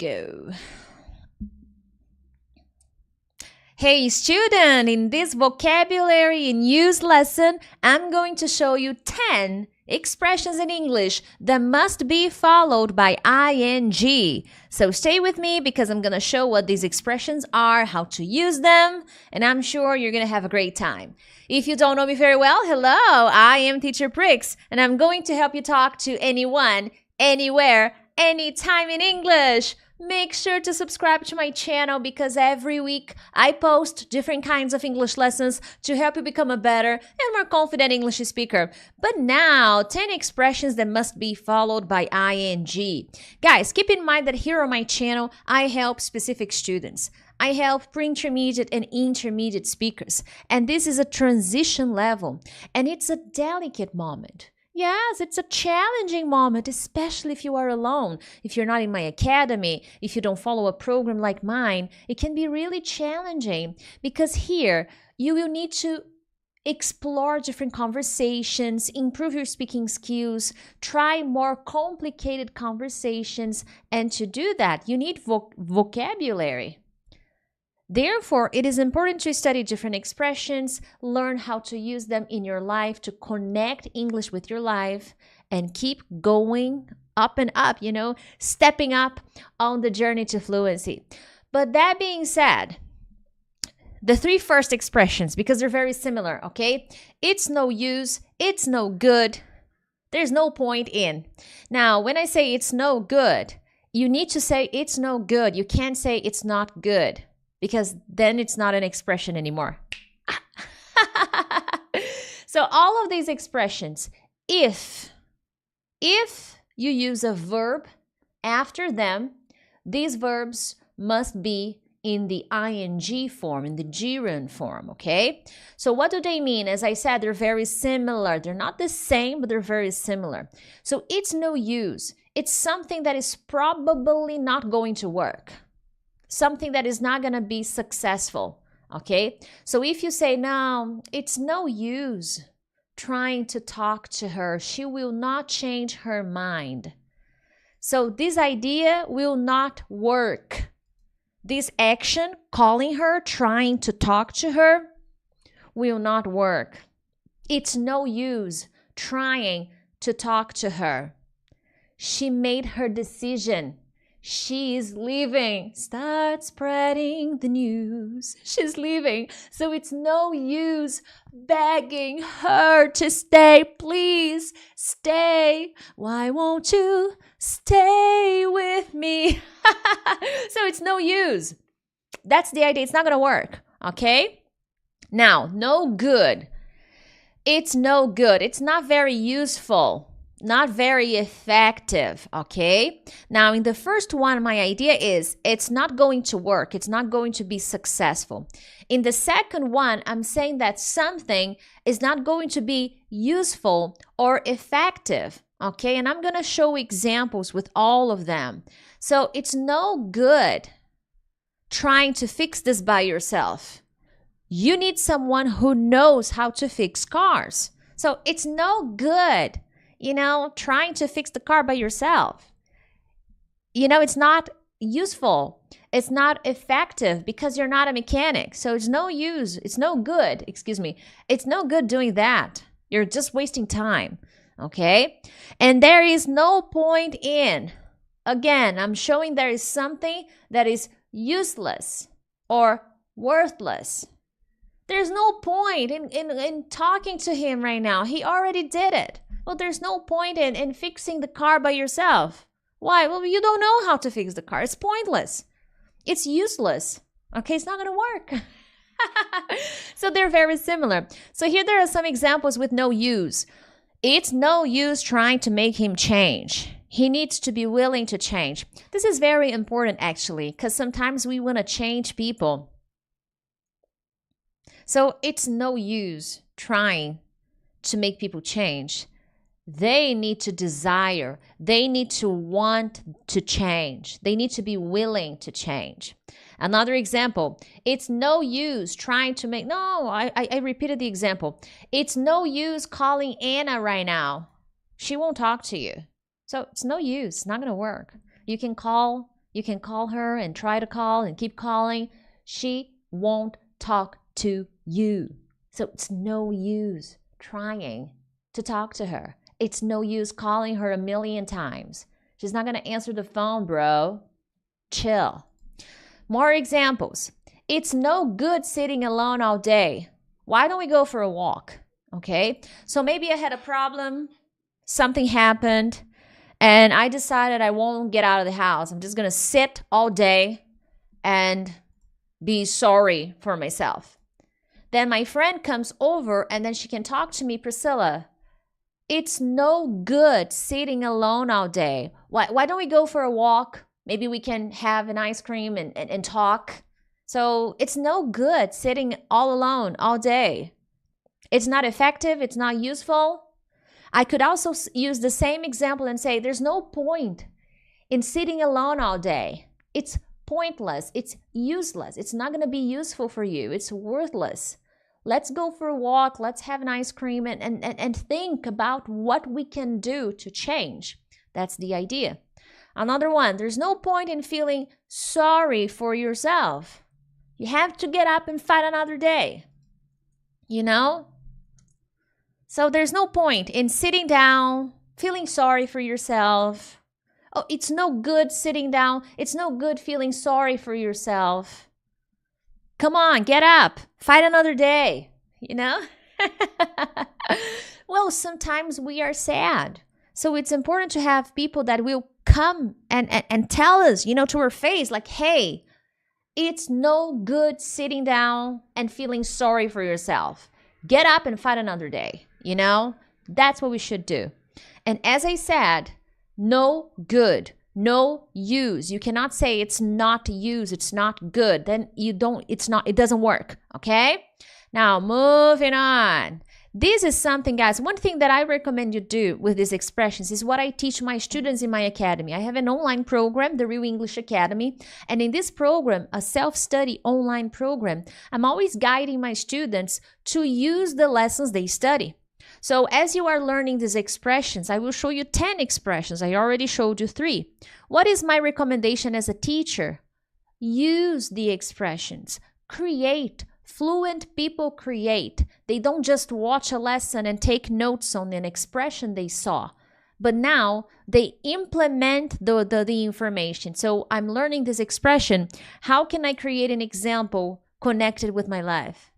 go. Hey student, in this vocabulary in use lesson, I'm going to show you 10 expressions in English that must be followed by ing. So stay with me because I'm going to show what these expressions are, how to use them, and I'm sure you're going to have a great time. If you don't know me very well, hello, I am Teacher Prix, and I'm going to help you talk to anyone, anywhere, anytime in English. Make sure to subscribe to my channel because every week I post different kinds of English lessons to help you become a better and more confident English speaker. But now, 10 expressions that must be followed by ing. Guys, keep in mind that here on my channel, I help specific students. I help pre-intermediate and intermediate speakers. And this is a transition level, and it's a delicate moment. Yes, it's a challenging moment, especially if you are alone. If you're not in my academy, if you don't follow a program like mine, it can be really challenging because here you will need to explore different conversations, improve your speaking skills, try more complicated conversations, and to do that, you need vocabulary. Therefore, it is important to study different expressions, learn how to use them in your life to connect English with your life, and keep going up and up, stepping up on the journey to fluency. But that being said, the three first expressions, because they're very similar, okay? It's no use, it's no good, there's no point in. Now, when I say it's no good, you need to say it's no good. You can't say it's not good, because then it's not an expression anymore. So all of these expressions, if you use a verb after them, these verbs must be in the ing form, in the gerund form, okay? So what do they mean? As I said, they're very similar. They're not the same, but they're very similar. So it's no use. It's something that is probably not going to work. Something that is not going to be successful, okay? So if you say, no, it's no use trying to talk to her. She will not change her mind. So this idea will not work. This action, calling her, trying to talk to her, will not work. It's no use trying to talk to her. She made her decision. She's leaving. Start spreading the news. She's leaving. So it's no use begging her to stay. Please stay. Why won't you stay with me? So it's no use. That's the idea. It's not going to work. Okay? Now, no good. It's no good. It's not very useful. Not very effective, okay? Now, in the first one, my idea is it's not going to work. It's not going to be successful. In the second one, I'm saying that something is not going to be useful or effective, okay? And I'm going to show examples with all of them. So it's no good trying to fix this by yourself. You need someone who knows how to fix cars. So it's no good trying to fix the car by yourself. It's not useful. It's not effective because you're not a mechanic. So it's no use. It's no good. It's no good doing that. You're just wasting time. Okay? And there is no point in. Again, I'm showing there is something that is useless or worthless. There's no point in talking to him right now. He already did it. Well, there's no point in fixing the car by yourself. Why? Well, you don't know how to fix the car. It's pointless. It's useless. Okay, it's not going to work. So they're very similar. So here there are some examples with no use. It's no use trying to make him change. He needs to be willing to change. This is very important, actually, because sometimes we want to change people. So it's no use trying to make people change. They need to desire. They need to want to change. They need to be willing to change. Another example, it's no use trying to make, I repeated the example. It's no use calling Anna right now. She won't talk to you. So it's no use. It's not going to work. You can call You can call her and try to call and keep calling. She won't talk to you. So it's no use trying to talk to her. It's no use calling her a million times. She's not going to answer the phone, bro. Chill. More examples. It's no good sitting alone all day. Why don't we go for a walk? Okay, so maybe I had a problem, something happened, and I decided I won't get out of the house. I'm just going to sit all day and be sorry for myself. Then my friend comes over and then she can talk to me, Priscilla, it's no good sitting alone all day. Why don't we go for a walk? Maybe we can have an ice cream and talk. So it's no good sitting all alone all day. It's not effective. It's not useful. I could also use the same example and say there's no point in sitting alone all day. It's pointless. It's useless. It's not going to be useful for you. It's worthless. Let's go for a walk. Let's have an ice cream and think about what we can do to change. That's the idea. Another one, there's no point in feeling sorry for yourself. You have to get up and fight another day. You know? So there's no point in sitting down, feeling sorry for yourself. Oh, it's no good sitting down. It's no good feeling sorry for yourself. Come on, get up. Fight another day. You know? Well, sometimes we are sad. So it's important to have people that will come and tell us, you know, to our face, like, hey, it's no good sitting down and feeling sorry for yourself. Get up and fight another day. You know, that's what we should do. And as I said, no good, no use. You cannot say it's not use, it's not good. Then it doesn't work. Okay. Now moving on. This is something, guys, one thing that I recommend you do with these expressions is what I teach my students in my academy. I have an online program, the Real English Academy. And in this program, a self-study online program, I'm always guiding my students to use the lessons they study. So as you are learning these expressions, I will show you 10 expressions. I already showed you 3. What is my recommendation as a teacher? Use the expressions. Create. Fluent people create. They don't just watch a lesson and take notes on an expression they saw, but now they implement the information. So I'm learning this expression. How can I create an example connected with my life?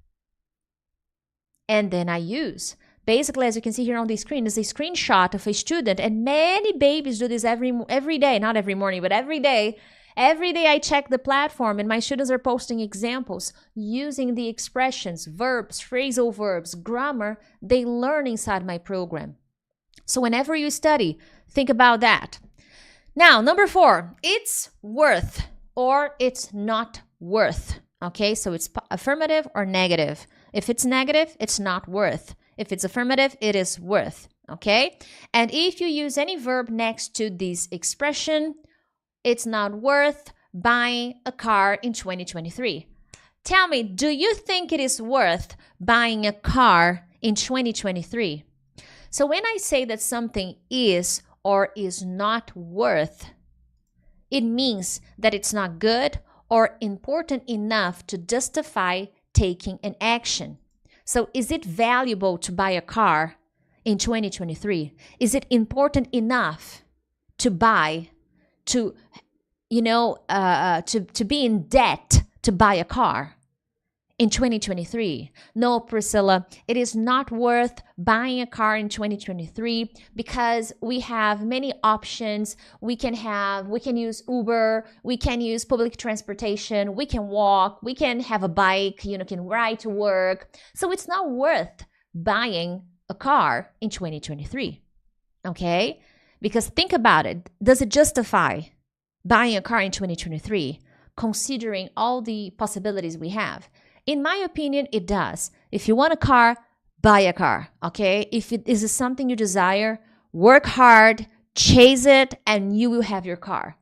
And then I use. Basically, as you can see here on the screen, is a screenshot of a student, and many babies do this every day, not every morning, but every day. Every day I check the platform and my students are posting examples using the expressions, verbs, phrasal verbs, grammar they learn inside my program. So whenever you study, think about that. Now, number 4, it's worth or it's not worth. Okay, so it's affirmative or negative. If it's negative, it's not worth. If it's affirmative, it is worth. Okay, and if you use any verb next to this expression, it's not worth buying a car in 2023. Tell me, do you think it is worth buying a car in 2023? So when I say that something is or is not worth, it means that it's not good or important enough to justify taking an action. So is it valuable to buy a car in 2023? Is it important enough to buy, to be in debt to buy a car in 2023? No, Priscilla, it is not worth buying a car in 2023 because we have many options. We can use Uber, we can use public transportation, we can walk, we can have a bike, can ride to work. So it's not worth buying a car in 2023. Okay? Because think about it. Does it justify buying a car in 2023, considering all the possibilities we have? In my opinion, it does. If you want a car, buy a car, okay? If it is something you desire, work hard, chase it, and you will have your car.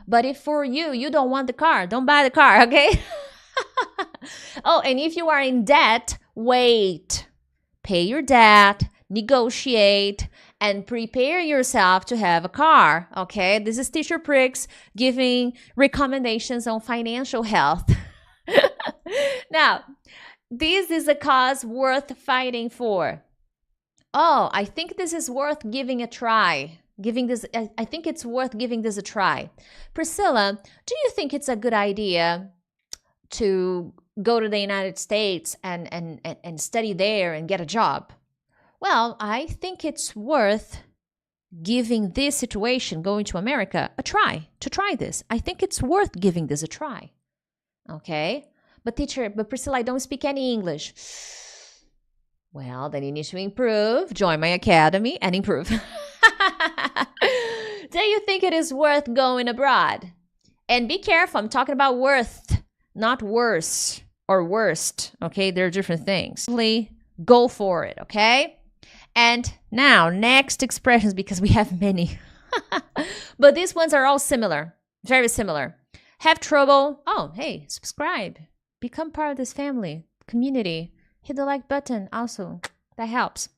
But if for you don't want the car, don't buy the car, okay? Oh, and if you are in debt, wait. Pay your debt, negotiate, and prepare yourself to have a car. Okay, this is Teacher Prix giving recommendations on financial health. Now, this is a cause worth fighting for. Oh, I think this is worth giving a try. I think it's worth giving this a try. Priscilla, do you think it's a good idea to go to the United States and study there and get a job? Well, I think it's worth giving this situation, going to America, a try, to try this. I think it's worth giving this a try. Okay? But Priscilla, I don't speak any English. Well, then you need to improve. Join my academy and improve. Do you think it is worth going abroad? And be careful, I'm talking about worth, not worse or worst. Okay, they're different things. Go for it, okay? And now, next expressions, because we have many. But these ones are all similar, very similar. Have trouble. Oh, hey, subscribe. Become part of this family, community. Hit the like button also. That helps.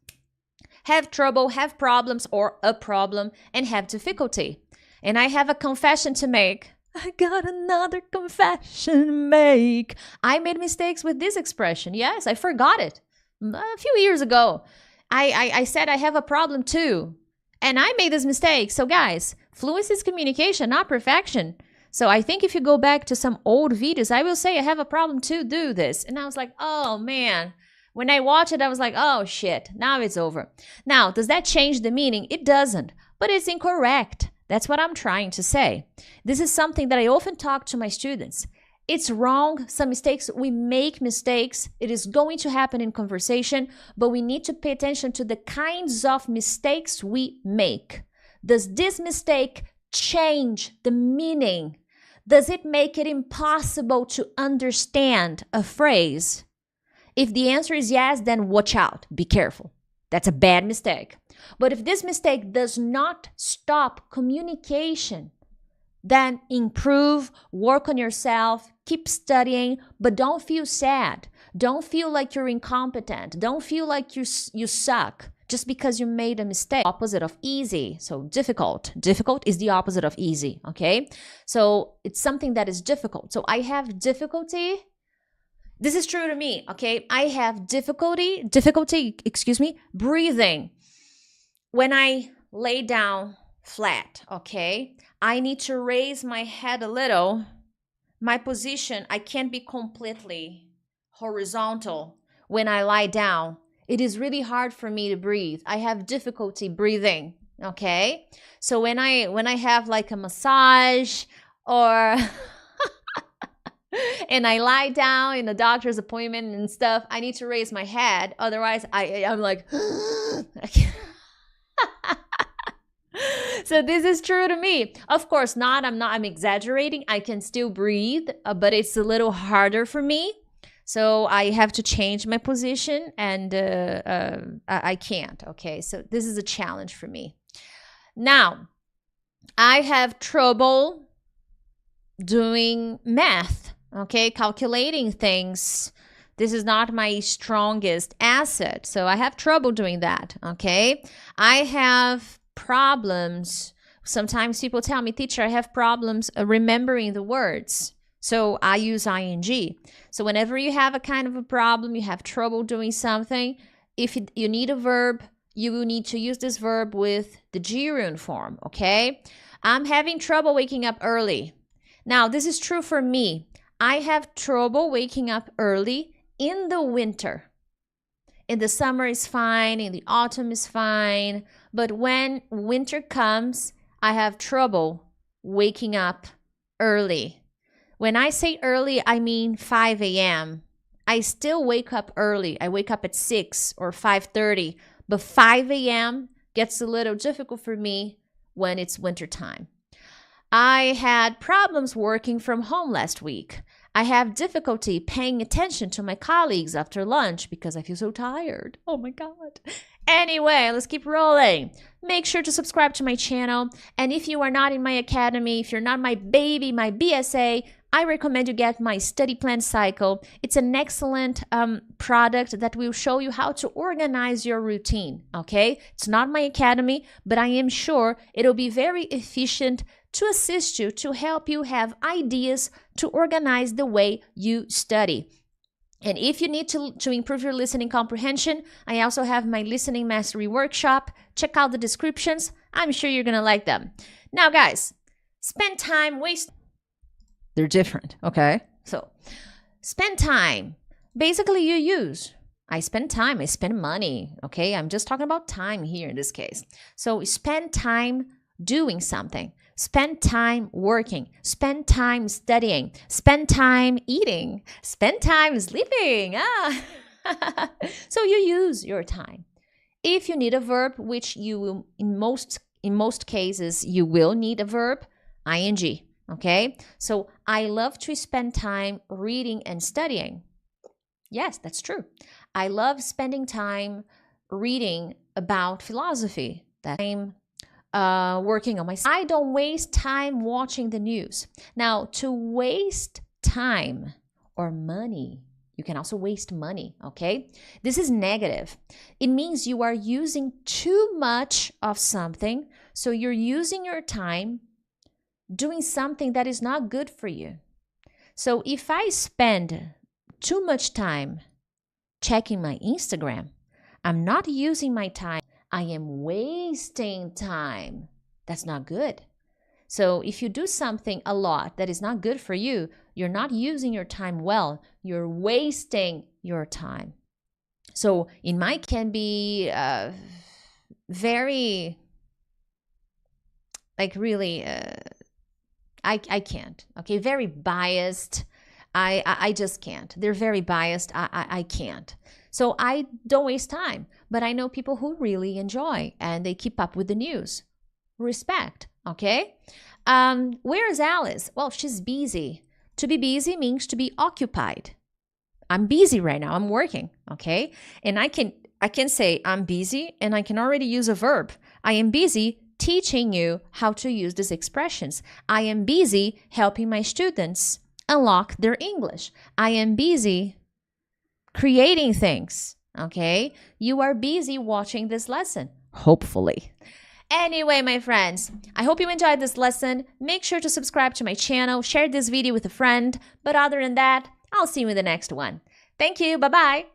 Have trouble, have problems or a problem, and have difficulty. And I have a confession to make. I got another confession to make. I made mistakes with this expression. Yes, I forgot it a few years ago. I said I have a problem too. And I made this mistake. So guys, fluency is communication, not perfection. So I think if you go back to some old videos, I will say I have a problem too, do this. And I was like, oh man. When I watched it, I was like, oh shit, now it's over. Now, does that change the meaning? It doesn't, but it's incorrect. That's what I'm trying to say. This is something that I often talk to my students. It's wrong, some mistakes, we make mistakes. It is going to happen in conversation, but we need to pay attention to the kinds of mistakes we make. Does this mistake change the meaning? Does it make it impossible to understand a phrase? If the answer is yes, then watch out. Be careful. That's a bad mistake. But if this mistake does not stop communication, then improve, work on yourself, keep studying, but don't feel sad. Don't feel like you're incompetent. Don't feel like you suck just because you made a mistake. Opposite of easy. So difficult. Difficult is the opposite of easy, okay? So it's something that is difficult. So I have difficulty. This is true to me, okay? I have difficulty, breathing. When I lay down flat, okay? I need to raise my head a little. My position, I can't be completely horizontal when I lie down. It is really hard for me to breathe. I have difficulty breathing, okay? So when I have like a massage or and I lie down in a doctor's appointment and stuff, I need to raise my head. Otherwise, I'm like, so this is true to me. Of course not. I'm exaggerating. I can still breathe, but it's a little harder for me. So I have to change my position and I can't. Okay, so this is a challenge for me. Now, I have trouble doing math. Okay, calculating things. This is not my strongest asset. So I have trouble doing that. Okay, I have problems. Sometimes people tell me, teacher, I have problems remembering the words. So I use ing. So whenever you have a kind of a problem, you have trouble doing something, if you need a verb, you will need to use this verb with the gerund form, okay? I'm having trouble waking up early. Now, this is true for me. I have trouble waking up early in the winter. In the summer is fine, in the autumn is fine, but when winter comes, I have trouble waking up early. When I say early, I mean 5 a.m. I still wake up early. I wake up at 6 or 5:30, but 5 a.m. gets a little difficult for me when it's winter time. I had problems working from home last week. I have difficulty paying attention to my colleagues after lunch because I feel so tired. Oh my God. Anyway, let's keep rolling. Make sure to subscribe to my channel. And if you are not in my academy, if you're not my baby, my BSA, I recommend you get my study plan cycle. It's an excellent product that will show you how to organize your routine, okay? It's not my academy, but I am sure it'll be very efficient to assist you, to help you have ideas to organize the way you study. And if you need to improve your listening comprehension, I also have my listening mastery workshop. Check out the descriptions. I'm sure you're going to like them. Now, guys, spend time, they're different, okay? So, spend time. Basically, you use. I spend time, I spend money, okay? I'm just talking about time here in this case. So, spend time doing something. Spend time working, spend time studying, spend time eating, spend time sleeping. So you use your time. If you need a verb, which you will, in most cases, you will need a verb, ing, okay? So I love to spend time reading and studying. Yes, that's true. I love spending time reading about philosophy. I'm working on myself. I don't waste time watching the news. Now, to waste time or money, you can also waste money, okay? This is negative. It means you are using too much of something, so you're using your time doing something that is not good for you. So if I spend too much time checking my Instagram, I'm not using my time. I am wasting time. That's not good. So if you do something a lot that is not good for you, you're not using your time well. You're wasting your time. So in my can be very, like really, I can't. Okay, very biased. I just can't. They're very biased. I can't. So I don't waste time, but I know people who really enjoy and they keep up with the news. Respect, okay? Where is Alice? Well, she's busy. To be busy means to be occupied. I'm busy right now. I'm working, okay? And I can say I'm busy and I can already use a verb. I am busy teaching you how to use these expressions. I am busy helping my students unlock their English. I am busy creating things, okay? You are busy watching this lesson, hopefully. Anyway, my friends, I hope you enjoyed this lesson. Make sure to subscribe to my channel, share this video with a friend. But other than that, I'll see you in the next one. Thank you. Bye-bye.